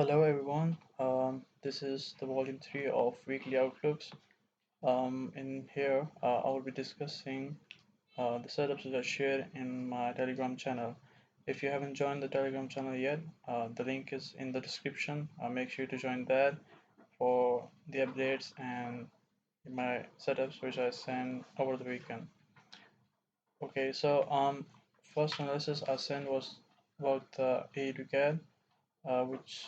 Hello everyone. This is the volume 3 of Weekly Outlooks. In here, I will be discussing the setups that I shared in my Telegram channel. If you haven't joined the Telegram channel yet, the link is in the description. Make sure to join that for the updates and my setups which I send over the weekend. Okay, so first analysis I sent was about the AUDCAD, which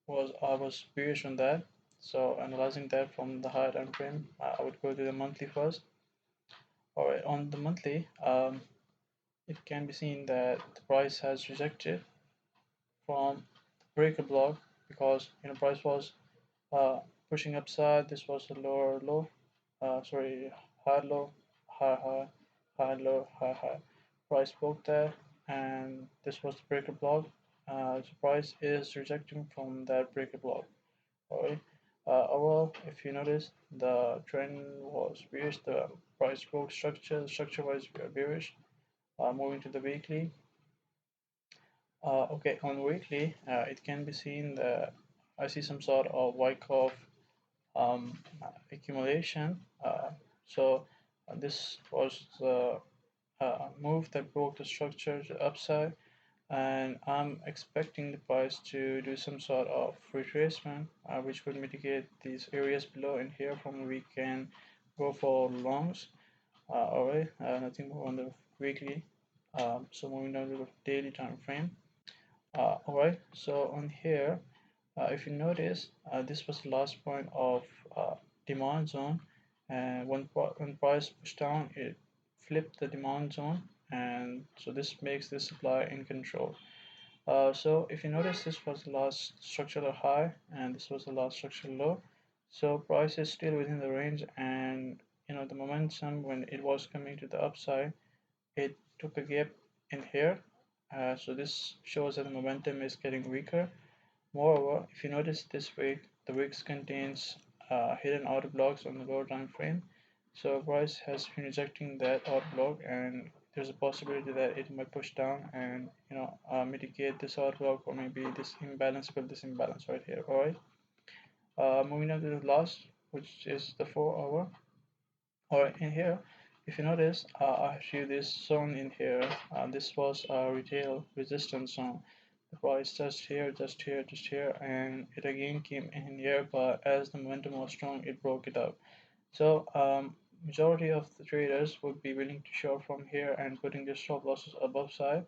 I was bearish on that. So analyzing that from the higher time frame, I would go to the monthly first. All right, on the monthly, it can be seen that the price has rejected from the breaker block because price was pushing upside. This was a lower low, high low, high high, high low, high high. Price broke there, and this was the breaker block. The price is rejecting from that breaker block. Alright. Overall, if you notice, the trend was bearish. The price broke structure. Structure was bearish. Moving to the weekly. Okay, on weekly, it can be seen that I see some sort of Wyckoff accumulation. So this was the move that broke the structure to the upside, and I'm expecting the price to do some sort of retracement, which would mitigate these areas below. And here from we can go for longs. Alright, nothing more on the weekly. So moving down to the daily time frame. Alright, so on here, if you notice, this was the last point of demand zone, and when price pushed down, it flipped the demand zone, and so this makes the supply in control. So if you notice, this was the last structural high and this was the last structural low. So price is still within the range, and the momentum when it was coming to the upside, it took a gap in here. So this shows that the momentum is getting weaker. Moreover, if you notice this week, the wicks contains hidden order blocks on the lower time frame. So price has been rejecting that order block, and there's a possibility that it might push down and mitigate this order block, or maybe this imbalance, build this imbalance right here. All right. Moving on to the last, which is the 4 hour. All right, in here, if you notice, I have this zone in here. This was a retail resistance zone. The price just here, just here, just here, and it again came in here, but as the momentum was strong, it broke it up. So majority of the traders would be willing to short from here and putting their stop losses above side,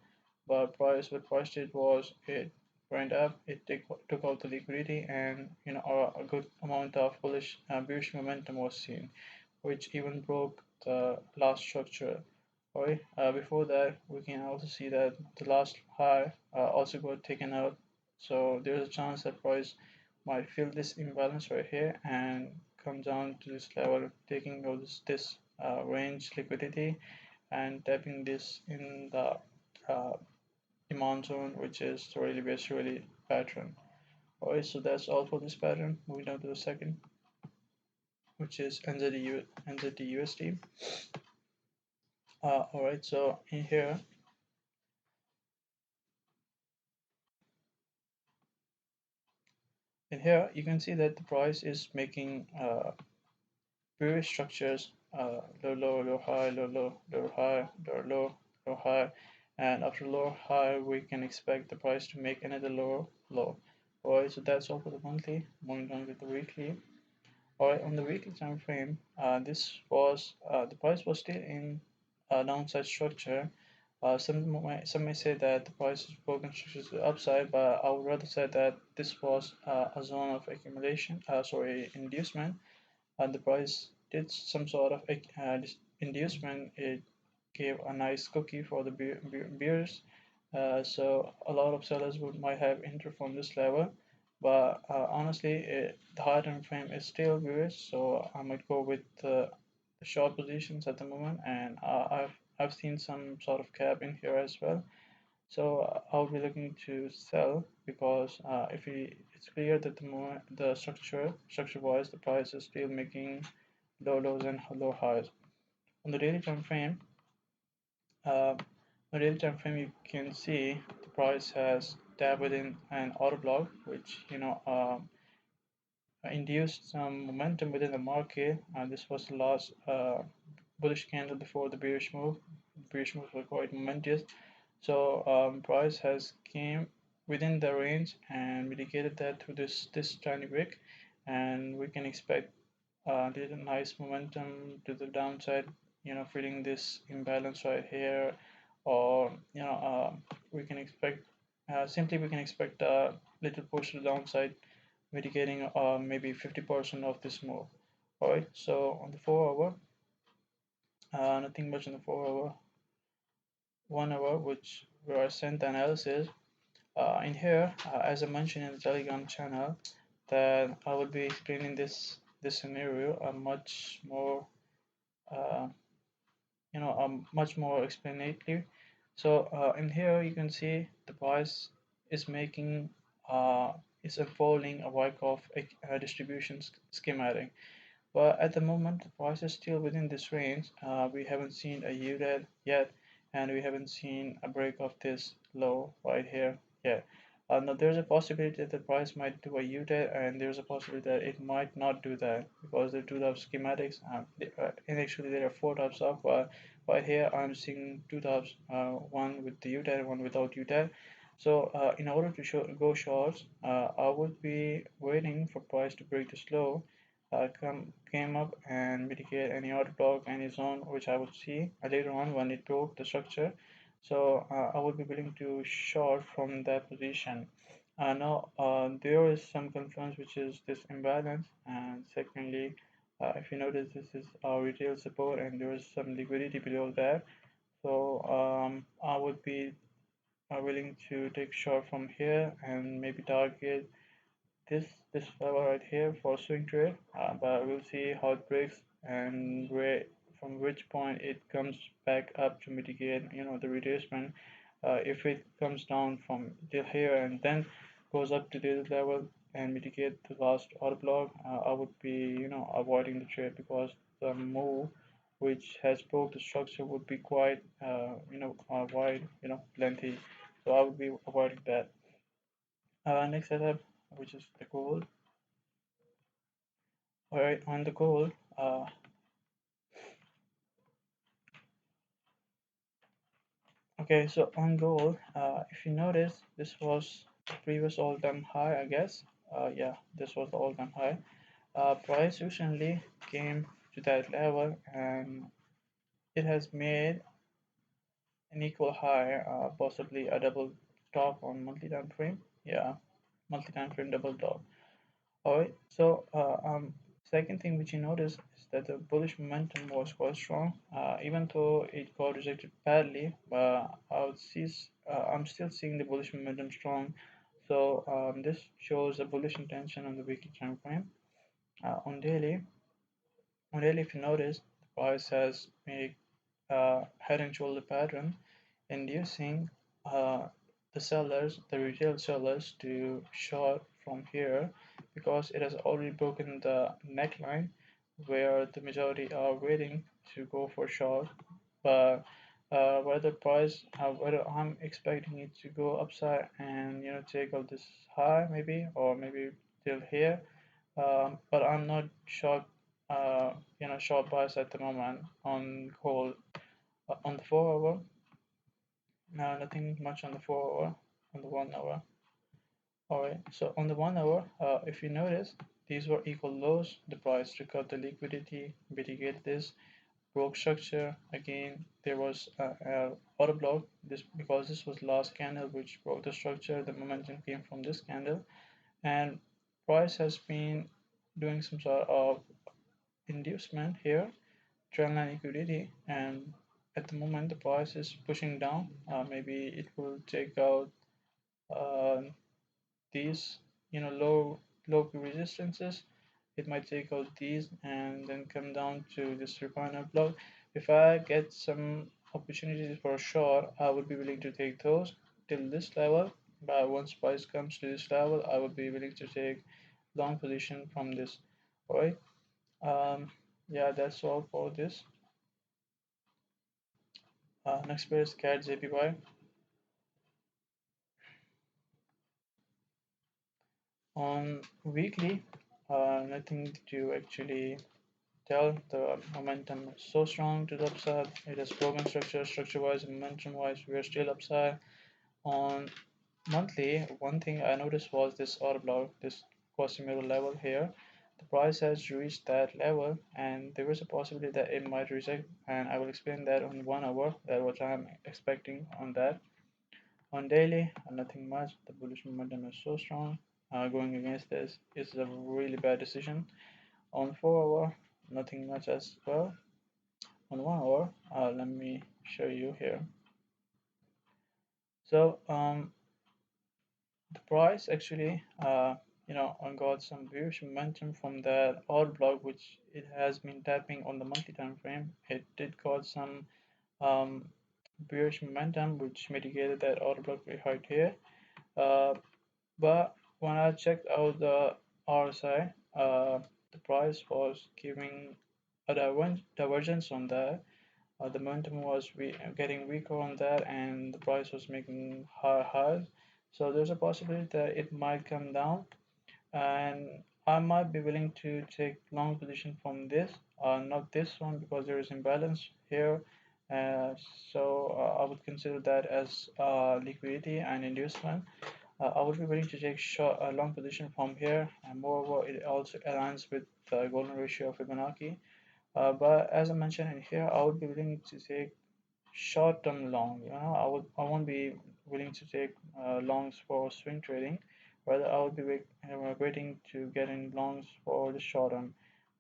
but what price did was it went up, it took out the liquidity, and a good amount of bullish bearish momentum was seen, which even broke the last structure. Alright, before that, we can also see that the last high also got taken out. So there's a chance that price might fill this imbalance right here and come down to this level, taking out this range liquidity and tapping this in the demand zone, which is the really best really pattern. Alright, so that's all for this pattern. Moving on to the second, which is NZDUSD. Alright, so in here, you can see that the price is making bearish structures, low, low, low, high, low, low, low, high, low, low, low, high, and after low, high, we can expect the price to make another low, low. Alright, so that's all for the monthly. Moving on with the weekly. Alright, on the weekly time frame, this was the price was still in a downside structure. Some may say that the price is broken structure to the upside, but I would rather say that this was a zone of accumulation, inducement, and the price did some sort of inducement. It gave a nice cookie for the bears. So a lot of sellers might have entered from this level, but honestly, the higher time frame is still bearish, so I might go with the short positions at the moment, and I've seen some sort of cap in here as well. So I'll be looking to sell because if it's clear that the structure wise the price is still making low lows and low highs. On the daily time frame, you can see the price has tap within an order block, which induced some momentum within the market, and this was the last bullish candle before the bearish move. Bearish moves were quite momentous, so price has came within the range and mitigated that through this tiny wick, and we can expect little nice momentum to the downside, filling this imbalance right here, or we can expect simply we can expect a little push to the downside, mitigating maybe 50% of this move. All right, so on the 4 hour, nothing much on the 4 hour. 1 hour, which where I sent the analysis. In here, as I mentioned in the Telegram channel, that I will be explaining this scenario a much more uh, much more explanatory. So in here you can see the price is making is unfolding a Wyckoff distribution schematic. But at the moment, the price is still within this range. We haven't seen a UDAD yet, and we haven't seen a break of this low right here yet. Now, there's a possibility that the price might do a UDAD, and there's a possibility that it might not do that, because there are two types of schematics. And actually, there are four types of. Right here, I'm seeing two types: one with the UDAD, one without UDAD. So, in order to go shorts, I would be waiting for price to break this low, came up and mitigate any order block, any zone which I would see later on when it broke the structure. So I would be willing to short from that position. Now there is some concerns, which is this imbalance, and secondly, if you notice, this is our retail support and there is some liquidity below that. So I would be willing to take short from here and maybe target this level right here for swing trade, but we'll see how it breaks and where from which point it comes back up to mitigate the retracement. If it comes down from till here and then goes up to this level and mitigate the last order block, I would be avoiding the trade, because the move which has broke the structure would be quite wide, lengthy, so I would be avoiding that. Next setup, which is the gold. All right, on the gold, okay, so on gold, if you notice, this was the previous all-time high, I guess. Yeah, this was the all-time high. Price recently came to that level, and it has made an equal high, possibly a double top on monthly time frame. Yeah, monthly time frame double top. Alright, so second thing which you notice is that the bullish momentum was quite strong, even though it got rejected badly. But I'm still seeing the bullish momentum strong. So this shows a bullish intention on the weekly time frame. On daily, if you notice, the price has made head and shoulder pattern, inducing the retail sellers, to short from here, because it has already broken the neckline where the majority are waiting to go for short. But whether I'm expecting it to go upside and take out this high maybe, or maybe till here, but I'm not short short bias at the moment on gold. On the 4 hour, no, nothing much on the 4 hour. On the 1 hour, all right. So on the 1 hour, if you notice, these were equal lows. The price took out the liquidity, mitigate this, broke structure again. There was a order block, this because this was last candle which broke the structure. The momentum came from this candle, and price has been doing some sort of inducement here, trendline liquidity, and at the moment the price is pushing down. Maybe it will take out uh, these low resistances. It might take out these and then come down to this refiner block. If I get some opportunities for a short, I would be willing to take those till this level. But once price comes to this level, I would be willing to take long position from this. All right. Yeah, that's all for this. Next pair is CADJPY. On weekly, nothing to actually tell. The momentum is so strong to the upside. It has broken structure wise and momentum wise, we are still upside. On monthly, one thing I noticed was this order block, this Casimiro level here. The price has reached that level, and there is a possibility that it might reject, and I will explain that on 1 hour. That what I'm expecting on that. On daily, nothing much. The bullish momentum is so strong. Going against this is a really bad decision. On 4 hour, nothing much as well. On 1 hour, let me show you here. So the price actually got some bearish momentum from that order block, which it has been tapping on the monthly time frame. It did got some bearish momentum which mitigated that order block right here, but when I checked out the RSI, the price was giving a divergence on that. The momentum was getting weaker on that, and the price was making higher highs. So there's a possibility that it might come down, and I might be willing to take long position from this, not this one because there is imbalance here. Uh, so I would consider that as liquidity and inducement. I would be willing to take a long position from here, and moreover, it also aligns with the golden ratio of Fibonacci. But as I mentioned in here, I would be willing to take short-term long. I won't be willing to take longs for swing trading. Rather, I would be waiting to get in longs for the short term,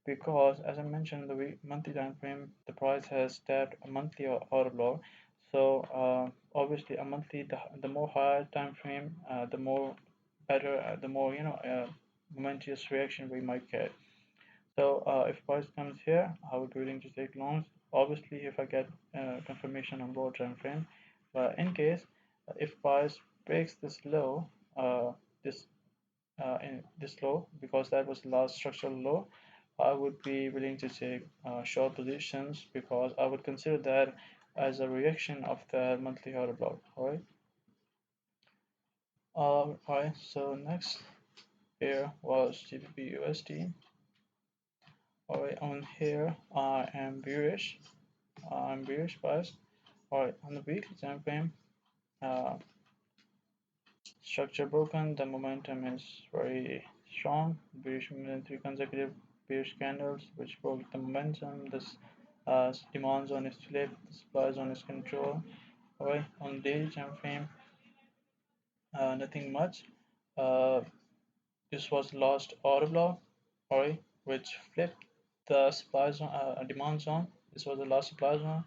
because as I mentioned, the monthly time frame, the price has tapped a monthly order block. So obviously, a monthly, the more higher time frame, the more better, the more momentous reaction we might get. So if price comes here, I would be willing to take longs. Obviously, if I get confirmation on lower time frame, but in case if price breaks this low, this in this low, because that was the last structural low, I would be willing to take short positions, because I would consider that as a reaction of the monthly order block. Alright, so next here was GBPUSD. Alright, on here I am bearish. I'm bearish bias. Alright, on the weekly time frame, uh, structure broken. The momentum is very strong. Bearish momentum, 3 consecutive bearish candles, which broke the momentum. This demand zone is flipped. The supply zone is controlled. Alright, on daily time frame, nothing much. Uh, this was last order block. Alright, which flipped the supply zone, demand zone. This was the last supply zone.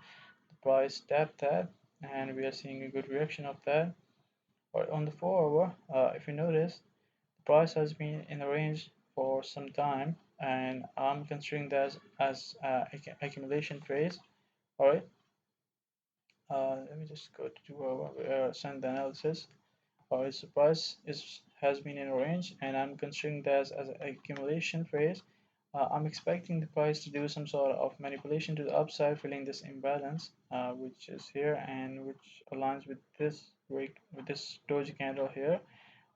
The price tapped that, and we are seeing a good reaction of that. But on the 4 hour, if you notice, the price has been in a range for some time, and I'm considering that as accumulation phase. All right, let me just go to our send the analysis. Its price has been in a range, and I'm considering that as an accumulation phase. I'm expecting the price to do some sort of manipulation to the upside, filling this imbalance, which is here and which aligns with this break, with this doji candle here.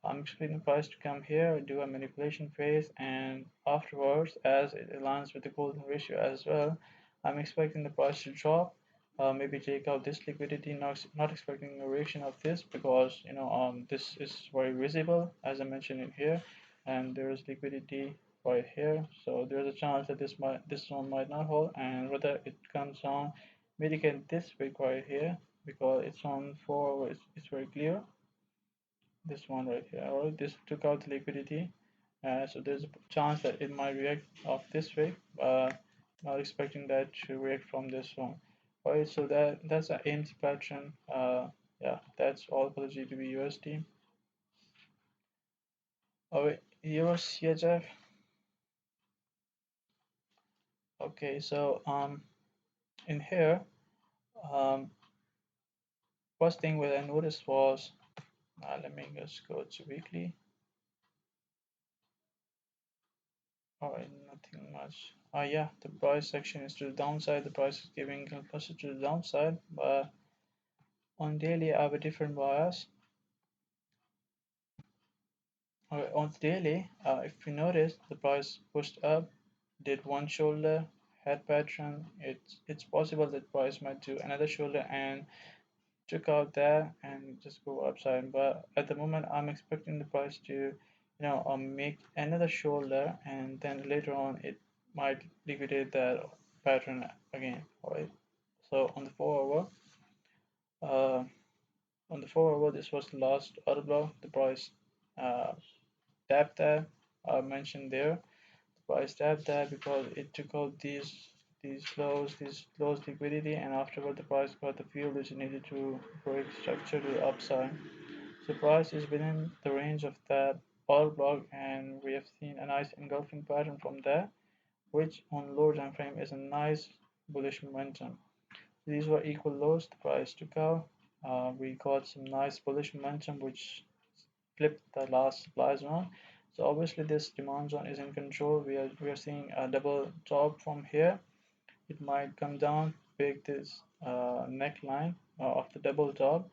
I'm expecting the price to come here, do a manipulation phase, and afterwards, as it aligns with the golden ratio as well, I'm expecting the price to drop. Maybe take out this liquidity. Not expecting a reaction of this, because this is very visible as I mentioned in here, and there is liquidity right here. So there's a chance that this one might not hold, and whether it comes on mitigate this wick right here, because it's on 4. It's very clear, this one right here. All right, this took out the liquidity, so there's a chance that it might react of this way. Not expecting that to react from this one. All right, so that's an AMC pattern. Yeah, that's all for the GBPUSD. All right, EURCHF. Okay, so in here, um first thing what I noticed was, let me just go to weekly. Alright, nothing much. Yeah, the price section is to the downside. The price is giving closer to the downside, but on daily I have a different bias. On the daily, if you notice, the price pushed up, did one shoulder, head pattern. It's possible that price might do another shoulder and took out there and just go upside. But at the moment, I'm expecting the price to, make another shoulder, and then later on it might liquidate that pattern again. All right. So uh, on the 4 hour, this was the last order block. The price uh, tapped there. I mentioned there. The price tapped there because it took out these lows liquidity, and afterward the price got the fuel which it needed to break structure to the upside. So price is within the range of that order block, and we have seen a nice engulfing pattern from there, which on lower time frame is a nice bullish momentum. These were equal lows. The price took out. We got some nice bullish momentum, which flipped the last supply zone. So obviously this demand zone is in control. We are seeing a double top from here. It might come down, break this neckline of the double top,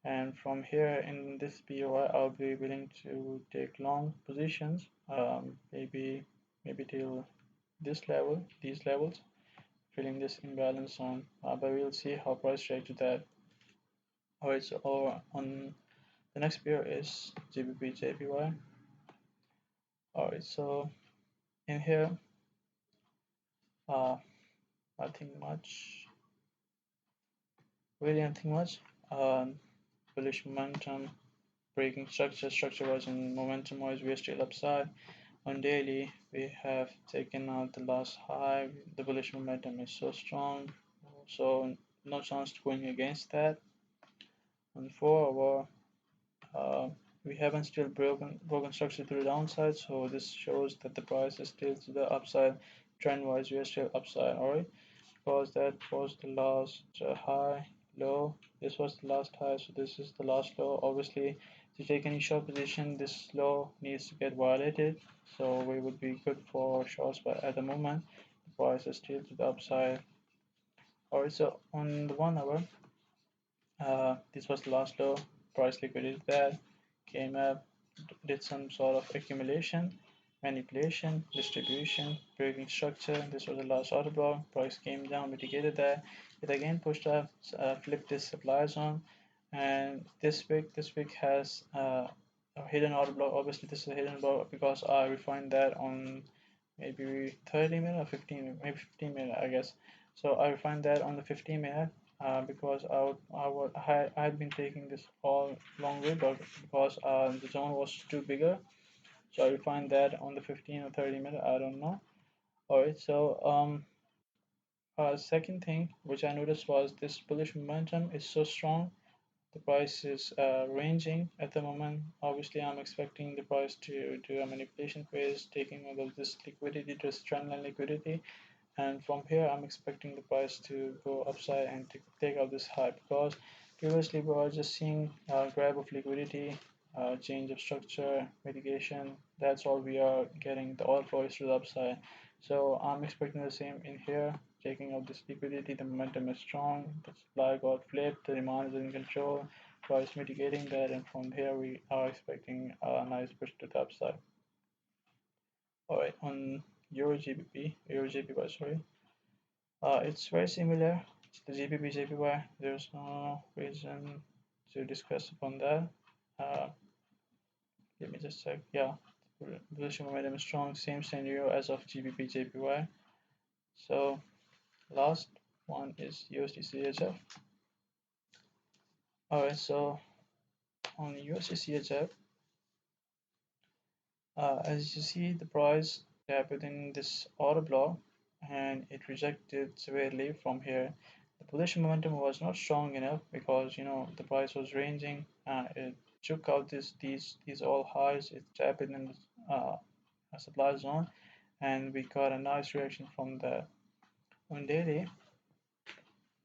and from here in this POI, I'll be willing to take long positions, maybe till this level, these levels, filling this imbalance zone. But we'll see how price react to that. Alright, so on the next pair is GBP JPY. Alright, so in here, uh, nothing much, really nothing much. Bullish momentum, breaking structure wise and momentum wise, we are still upside. On daily, we have taken out the last high. The bullish momentum is so strong, so no chance to going against that. On 4 hour, we haven't still broken structure to the downside, so this shows that the price is still to the upside. Trend wise, we are still upside. All right, because that was the last high, low. This was the last high, so this is the last low. Obviously, to take any short position, this low needs to get violated, so we would be good for shorts. But at the moment, the price is still to the upside. All right, so on the 1 hour, this was the last low. Price liquidated that, came up, did some sort of accumulation, manipulation, distribution, breaking structure. This was the last order block. Price came down, mitigated that. It again pushed up, flipped this supply zone, and this week has a hidden order block. Obviously, this is a hidden block because I refined that on maybe 30 minute or 15, maybe 15 minute, I guess. So I refined that on the 15 minute because I had been taking this all long way, but because the zone was too bigger, so I refined that on the 15 or 30 minute. I don't know. All right. So second thing which I noticed was this bullish momentum is so strong. The price is ranging at the moment. Obviously, I'm expecting the price to do a manipulation phase, taking all of this liquidity to trendline liquidity, and from here I'm expecting the price to go upside and to take out this high, because previously we were just seeing grab of liquidity, change of structure, mitigation. That's all we are getting. The oil flow is to the upside, so I'm expecting the same in here, taking out this liquidity. The momentum is strong, the supply got flipped, the demand is in control, price mitigating that, and from here we are expecting a nice push to the upside. All right, on EURJPY, sorry. It's very similar to the GBP Jpy. There's no reason to discuss upon that. Uh, Let me just check. Yeah, bullish momentum is strong. Same scenario as of GBP Jpy. So last one is USDCHF. Alright, so on USDCHF, as you see, the price gap within this order block, and it rejected severely from here. The bullish momentum was not strong enough because the price was ranging. It took out these all highs. It tapped in a supply zone, and we got a nice reaction from that. On daily,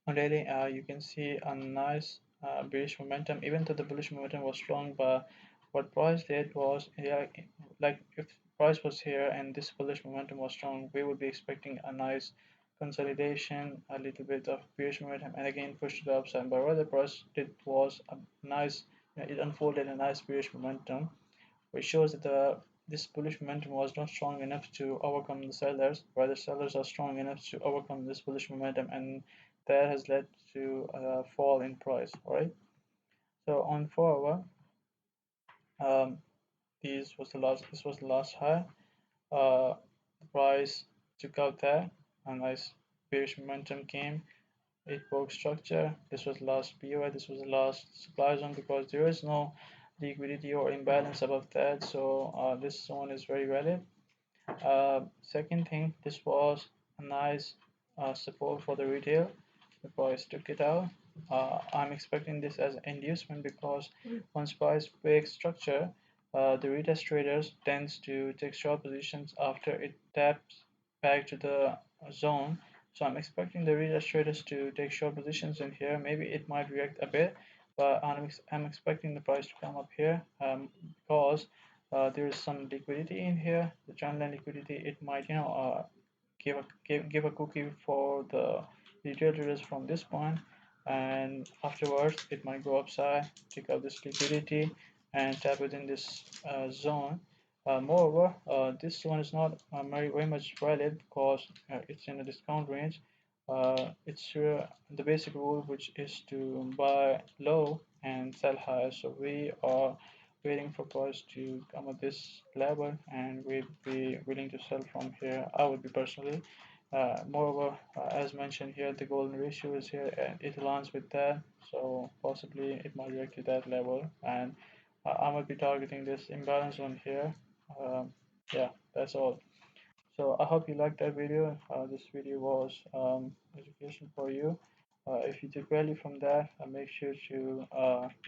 you can see a nice bearish momentum, even though the bullish momentum was strong. But what price did was, yeah, like if price was here and this bullish momentum was strong, we would be expecting a nice consolidation, a little bit of bearish momentum, and again push to the upside. But what the price did was a nice, it unfolded a nice bearish momentum, which shows that this bullish momentum was not strong enough to overcome the sellers, while the sellers are strong enough to overcome this bullish momentum, and that has led to a fall in price. All right. So on 4 hour, um, this was the last high. The price took out there, a nice bearish momentum came. It broke structure. This was the last POI. This was the last supply zone because there is no liquidity or imbalance above that. So this zone is very valid. Second thing, this was a nice support for the retail. The price took it out. I'm expecting this as an inducement because once price breaks structure, the retest traders tends to take short positions after it taps back to the zone. So I'm expecting the retest traders to take short positions in here. Maybe it might react a bit, but I'm expecting the price to come up here because there is some liquidity in here. The trendline liquidity, it might give a cookie for the retail traders from this point, and afterwards it might go upside, take out this liquidity, and tap within this zone. Moreover, this zone is not very much valid because it's in a discount range. It's the basic rule, which is to buy low and sell high. So we are waiting for price to come at this level, and we'd be willing to sell from here. I would be personally. Moreover, as mentioned here, the golden ratio is here and it aligns with that, so possibly it might react to that level, and I might be targeting this imbalance on here. Yeah, that's all. So I hope you liked that video. This video was education for you. If you took value from that, make sure to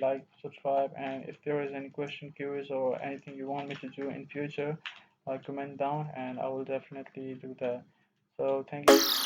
like, subscribe, and if there is any question, queries, or anything you want me to do in future, comment down and I will definitely do that. So thank you.